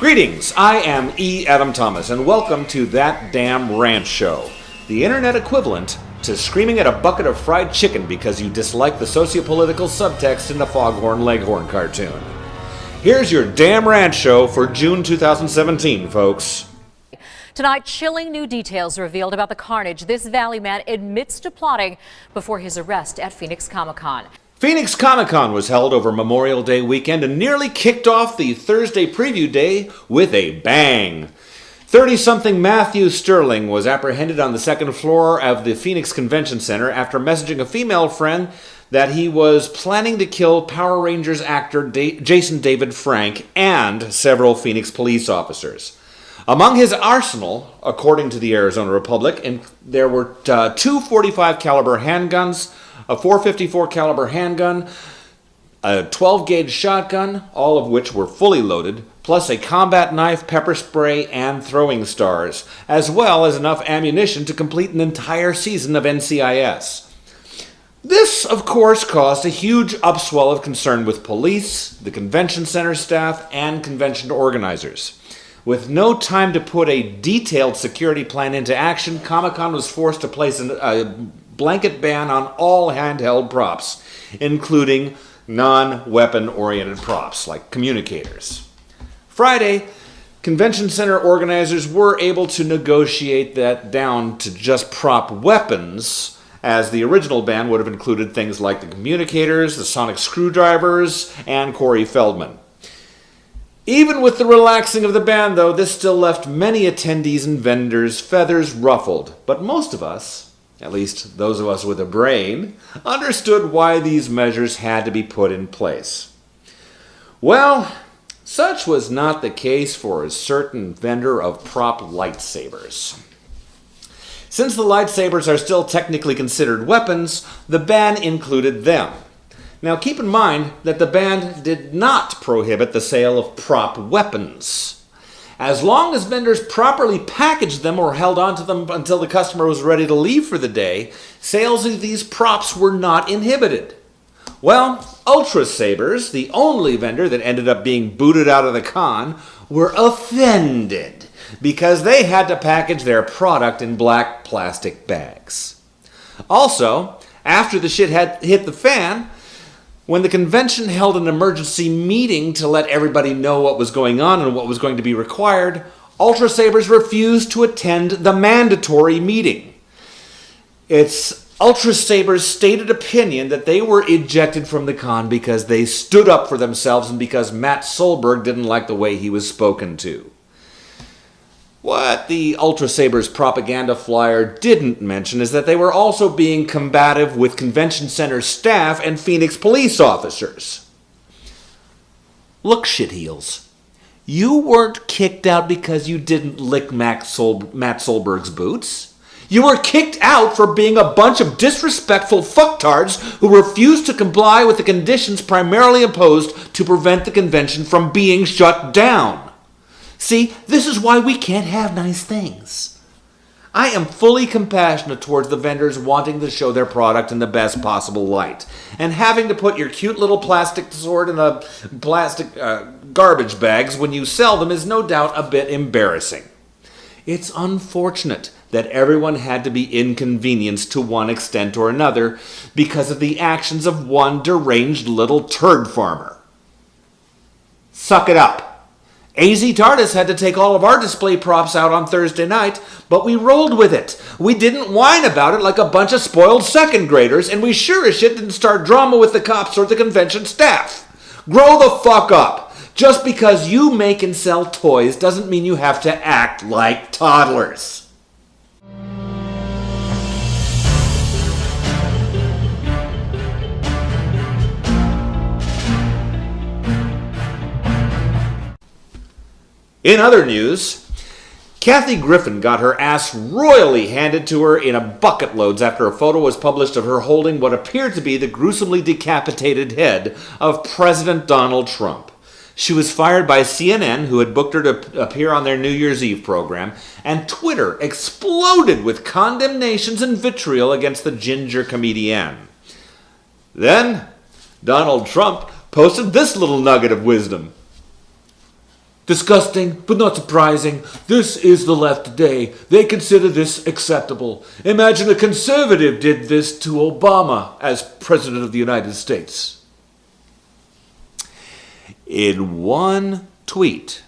Greetings, I am E. Adam Thomas, and welcome to That Damn Ranch Show, the internet equivalent to screaming at a bucket of fried chicken because you dislike the sociopolitical subtext in the Foghorn Leghorn cartoon. Here's your Damn Ranch Show for June 2017, folks. Tonight, chilling new details revealed about the carnage this Valley man admits to plotting before his arrest at Phoenix Comicon. Phoenix Comicon was held over Memorial Day weekend and nearly kicked off the Thursday preview day with a bang. 30-something Matthew Sterling was apprehended on the second floor of the Phoenix Convention Center after messaging a female friend that he was planning to kill Power Rangers actor Jason David Frank and several Phoenix police officers. Among his arsenal, according to the Arizona Republic, there were two .45 caliber handguns, a .454 caliber handgun, a 12-gauge shotgun, all of which were fully loaded, plus a combat knife, pepper spray, and throwing stars, as well as enough ammunition to complete an entire season of NCIS. This, of course, caused a huge upswell of concern with police, the convention center staff, and convention organizers. With no time to put a detailed security plan into action, Comicon was forced to place a blanket ban on all handheld props, including non-weapon-oriented props like communicators. Friday, convention center organizers were able to negotiate that down to just prop weapons, as the original ban would have included things like the communicators, the sonic screwdrivers, and Corey Feldman. Even with the relaxing of the ban, though, this still left many attendees and vendors' feathers ruffled. But most of us, at least those of us with a brain, understood why these measures had to be put in place. Well, such was not the case for a certain vendor of prop lightsabers. Since the lightsabers are still technically considered weapons, the ban included them. Now keep in mind that the ban did not prohibit the sale of prop weapons. As long as vendors properly packaged them or held onto them until the customer was ready to leave for the day, sales of these props were not inhibited. Well, Ultra Sabers, the only vendor that ended up being booted out of the con, were offended because they had to package their product in black plastic bags. Also, after the shit had hit the fan, when the convention held an emergency meeting to let everybody know what was going on and what was going to be required, Ultra Sabers refused to attend the mandatory meeting. It's Ultra Sabers' stated opinion that they were ejected from the con because they stood up for themselves and because Matt Solberg didn't like the way he was spoken to. What the Ultra Sabers propaganda flyer didn't mention is that they were also being combative with convention center staff and Phoenix police officers. Look, shitheels, you weren't kicked out because you didn't lick Matt Solberg's boots. You were kicked out for being a bunch of disrespectful fucktards who refused to comply with the conditions primarily imposed to prevent the convention from being shut down. See, this is why we can't have nice things. I am fully compassionate towards the vendors wanting to show their product in the best possible light, and having to put your cute little plastic sword in a plastic garbage bags when you sell them is no doubt a bit embarrassing. It's unfortunate that everyone had to be inconvenienced to one extent or another because of the actions of one deranged little turd farmer. Suck it up. AZ TARDIS had to take all of our display props out on Thursday night, but we rolled with it. We didn't whine about it like a bunch of spoiled second graders, and we sure as shit didn't start drama with the cops or the convention staff. Grow the fuck up. Just because you make and sell toys doesn't mean you have to act like toddlers. In other news, Kathy Griffin got her ass royally handed to her in a bucket loads after a photo was published of her holding what appeared to be the gruesomely decapitated head of President Donald Trump. She was fired by CNN, who had booked her to appear on their New Year's Eve program, and Twitter exploded with condemnations and vitriol against the ginger comedienne. Then, Donald Trump posted this little nugget of wisdom. Disgusting, but not surprising. This is the left today. They consider this acceptable. Imagine a conservative did this to Obama as President of the United States. In one tweet,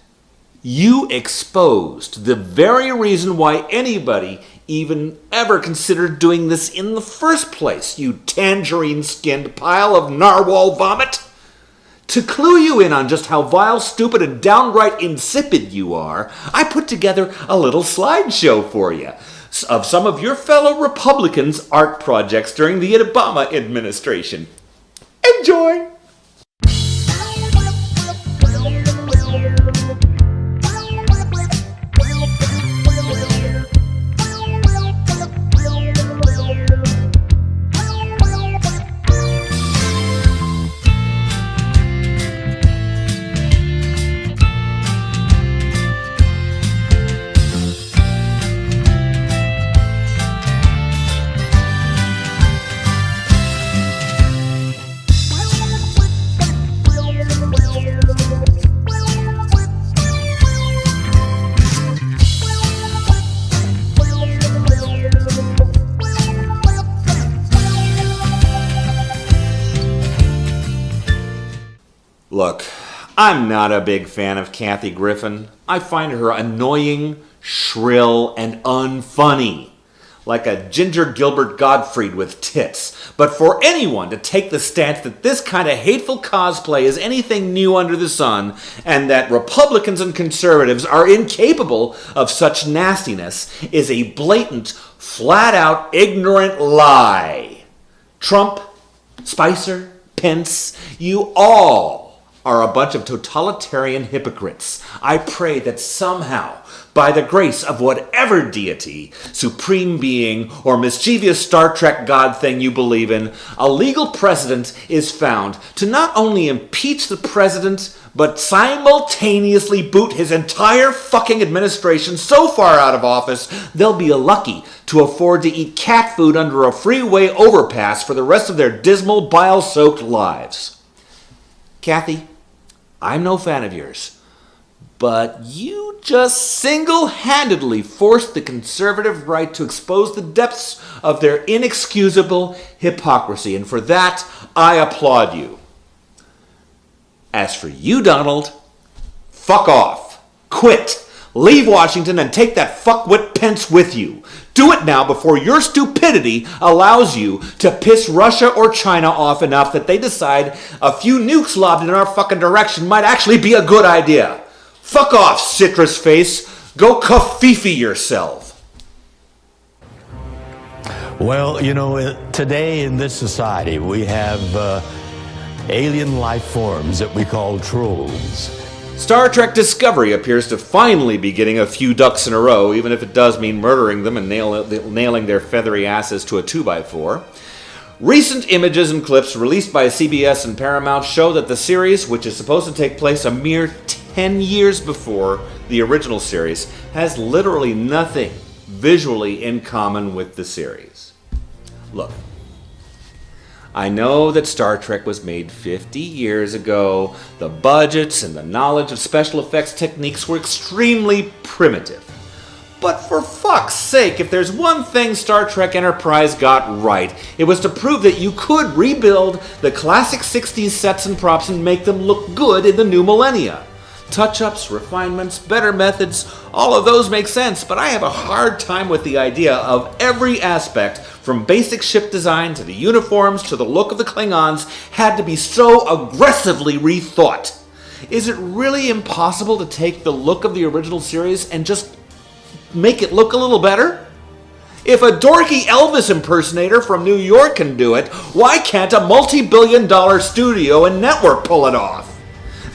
you exposed the very reason why anybody even ever considered doing this in the first place, you tangerine-skinned pile of narwhal vomit. To clue you in on just how vile, stupid, and downright insipid you are, I put together a little slideshow for you of some of your fellow Republicans' art projects during the Obama administration. Enjoy! Look, I'm not a big fan of Kathy Griffin. I find her annoying, shrill, and unfunny. Like a Ginger Gilbert Gottfried with tits. But for anyone to take the stance that this kind of hateful cosplay is anything new under the sun, and that Republicans and conservatives are incapable of such nastiness, is a blatant, flat-out, ignorant lie. Trump, Spicer, Pence, you all are a bunch of totalitarian hypocrites. I pray that somehow, by the grace of whatever deity, supreme being, or mischievous Star Trek god thing you believe in, a legal precedent is found to not only impeach the president, but simultaneously boot his entire fucking administration so far out of office, they'll be lucky to afford to eat cat food under a freeway overpass for the rest of their dismal, bile-soaked lives. Kathy, I'm no fan of yours, but you just single-handedly forced the conservative right to expose the depths of their inexcusable hypocrisy, and for that, I applaud you. As for you, Donald, fuck off. Quit. Leave Washington and take that fuckwit Pence with you. Do it now before your stupidity allows you to piss Russia or China off enough that they decide a few nukes lobbed in our fucking direction might actually be a good idea. Fuck off, citrus face. Go kafifi yourself. Well, you know, today in this society we have alien life forms that we call trolls. Star Trek Discovery appears to finally be getting a few ducks in a row, even if it does mean murdering them and nailing their feathery asses to a 2x4. Recent images and clips released by CBS and Paramount show that the series, which is supposed to take place a mere 10 years before the original series, has literally nothing visually in common with the series. Look, I know that Star Trek was made 50 years ago. The budgets and the knowledge of special effects techniques were extremely primitive. But for fuck's sake, if there's one thing Star Trek Enterprise got right, it was to prove that you could rebuild the classic 60s sets and props and make them look good in the new millennia. Touch-ups, refinements, better methods, all of those make sense, but I have a hard time with the idea of every aspect, from basic ship design to the uniforms to the look of the Klingons, had to be so aggressively rethought. Is it really impossible to take the look of the original series and just make it look a little better? If a dorky Elvis impersonator from New York can do it, why can't a multi-billion-dollar studio and network pull it off?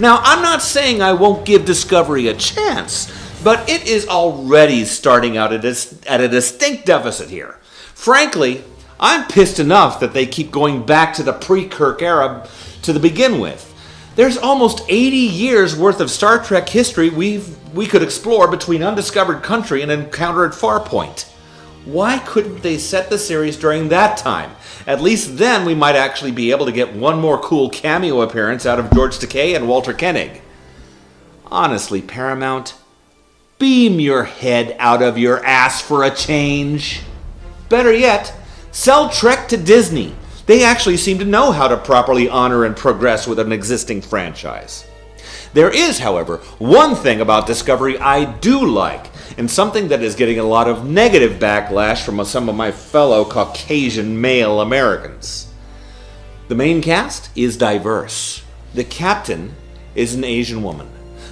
Now, I'm not saying I won't give Discovery a chance, but it is already starting out at a distinct deficit here. Frankly, I'm pissed enough that they keep going back to the pre-Kirk era to begin with. There's almost 80 years worth of Star Trek history we could explore between Undiscovered Country and Encounter at Farpoint. Why couldn't they set the series during that time? At least then we might actually be able to get one more cool cameo appearance out of George Takei and Walter Koenig. Honestly, Paramount, beam your head out of your ass for a change. Better yet, sell Trek to Disney. They actually seem to know how to properly honor and progress with an existing franchise. There is, however, one thing about Discovery I do like, and something that is getting a lot of negative backlash from some of my fellow Caucasian male Americans. The main cast is diverse. The captain is an Asian woman.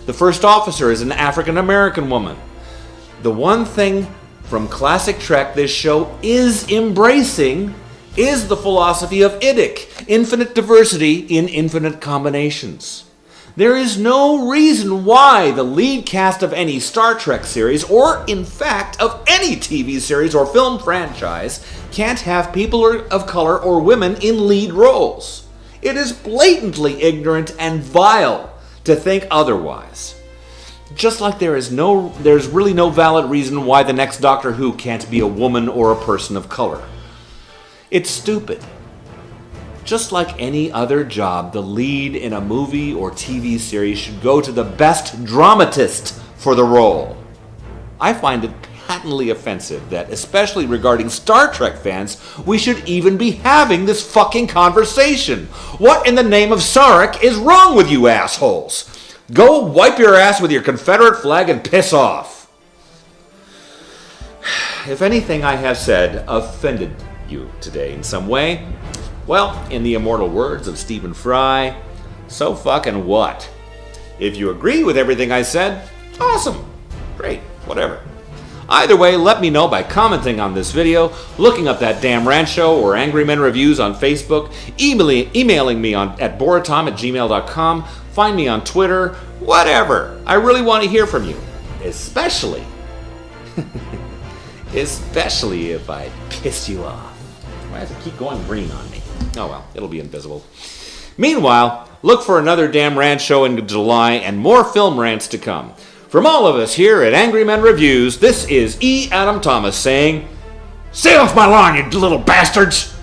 The first officer is an African American woman. The one thing from classic Trek this show is embracing is the philosophy of IDIC, infinite diversity in infinite combinations. There is no reason why the lead cast of any Star Trek series, or in fact of any TV series or film franchise, can't have people of color or women in lead roles. It is blatantly ignorant and vile to think otherwise. Just like there's really no valid reason why the next Doctor Who can't be a woman or a person of color. It's stupid. Just like any other job, the lead in a movie or TV series should go to the best dramatist for the role. I find it patently offensive that, especially regarding Star Trek fans, we should even be having this fucking conversation. What in the name of Sarek is wrong with you assholes? Go wipe your ass with your Confederate flag and piss off. If anything I have said offended you today in some way, well, in the immortal words of Stephen Fry, so fucking what? If you agree with everything I said, awesome, great, whatever. Either way, let me know by commenting on this video, looking up that damn Rancho or Angry Men Reviews on Facebook, emailing me at boratom@gmail.com, find me on Twitter, whatever. I really want to hear from you, especially if I piss you off. Why does it keep going green on me? Oh well, it'll be invisible. Meanwhile, look for another damn rant show in July and more film rants to come. From all of us here at Angry Men Reviews, this is E. Adam Thomas saying, "Stay off my lawn, you little bastards!"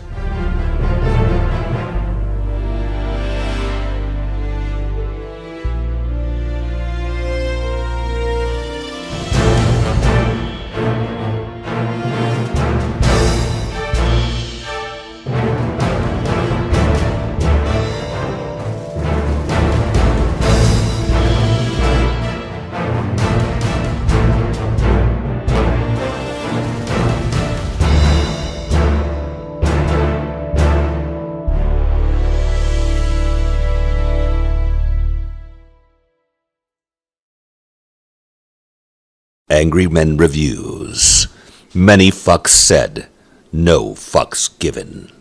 Angry Men Reviews. Many fucks said, no fucks given.